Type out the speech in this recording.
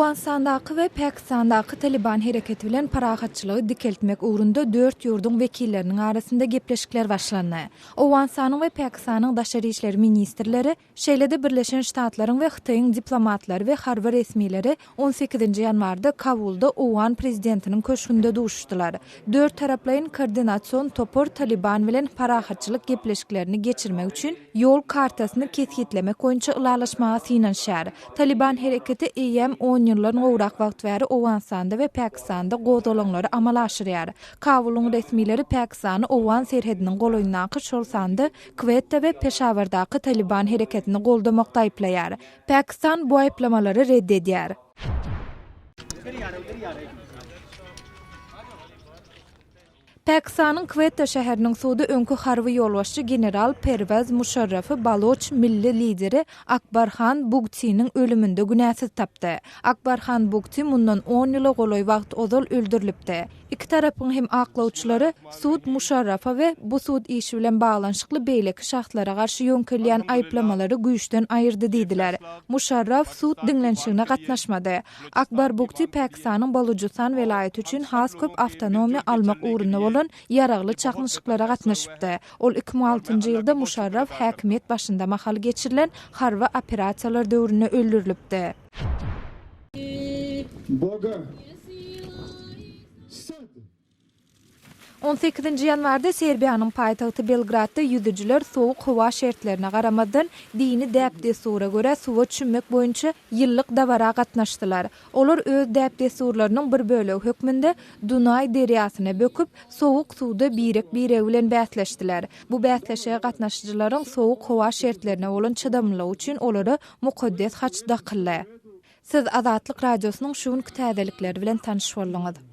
Owanistandaky we Pakistandaky Taliban hereketi bilen parahatçylygy dikeltmek uğrunda 4 ýurdun wekilleriniň arasynda gepleşikler başlandy. Owanistananyň we Pakistanyň daşary işleri ministrleri şeýlede Birleşen Ştatlaryň we Hytaýyň diplomatlary we harby resmileri 18-nji ýanwarda Kabulda Owan prezidentiniň köşkünde duşdular. 4 taraplaryň koordinasiýon topor Taliban bilen parahatçylyk gepleşiklerini geçirmek üçin ýol kartasyny kesgitlemek boýunça ulalaşmaga synanşar. Taliban hereketi EM 10 ýyllaryň gowrak wagt bäri Owanistanda we Pakistanda gozalanlary amala aşyrýar. Kabulyň resmileri Pakistany Owan serhediniň golaýyndaky şolsandy Quetta we Peshawardaky Taliban hereketini goldamakda aýplaýar. Pakistan bu aýplamalary reddedýär. Pakistanyň Quetta şäheriniň suwdy öňkü harby ýolbaşçy general Pervez Musharrafy Baloch milli lideri Akbar Khan Bugti'niň ölüminde günäsiz tapdy. Akbar Khan Bugti mundan 10 ýyla golaý wagt ozal öldürilipdi. İki tarapyň hem aklawçylary suud Musharrafa we bu suud işi bilen baglanşykly beýleki şahslara garşy ýöňkelýän aýplamalary güýçden aýyrdy diýdiler. Musharraf suud dinlenşigine gatnaşmady. Akbar Bugti Pakistanyň Baluchistan welaýaty üçin has köp awtonomiýa almak uğrunda bolan yaragly çaknyşyklara gatnaşypdy. Ol 2006-njy ýylda Musharraf häkimiýet başynda mahal geçirilen harby operasiýalar döwründe öldürilipdi. 18-nji ýanwarda Serbiýanyň paýtagty Belgradda ýüzüjüler sowuk howa şertlerine garamadan dini däp desura göre suwa çümmek boýunça ýyllyk dabara gatnaşdylar. Olar öz däp desurlarynyň bir bölegi hökmünde Dunay deriýasyna böküp sowuk suwda birek bilen bäsleşdiler. Bu bäsleşige gatnaşjylaryň sowuk howa şertlerine bolan çydamlygy üçin olary mukaddes haç dakyldy. Siz Azatlyk radiosynyň şu günkü täzelikleri bilen tanyşyp boldyňyz.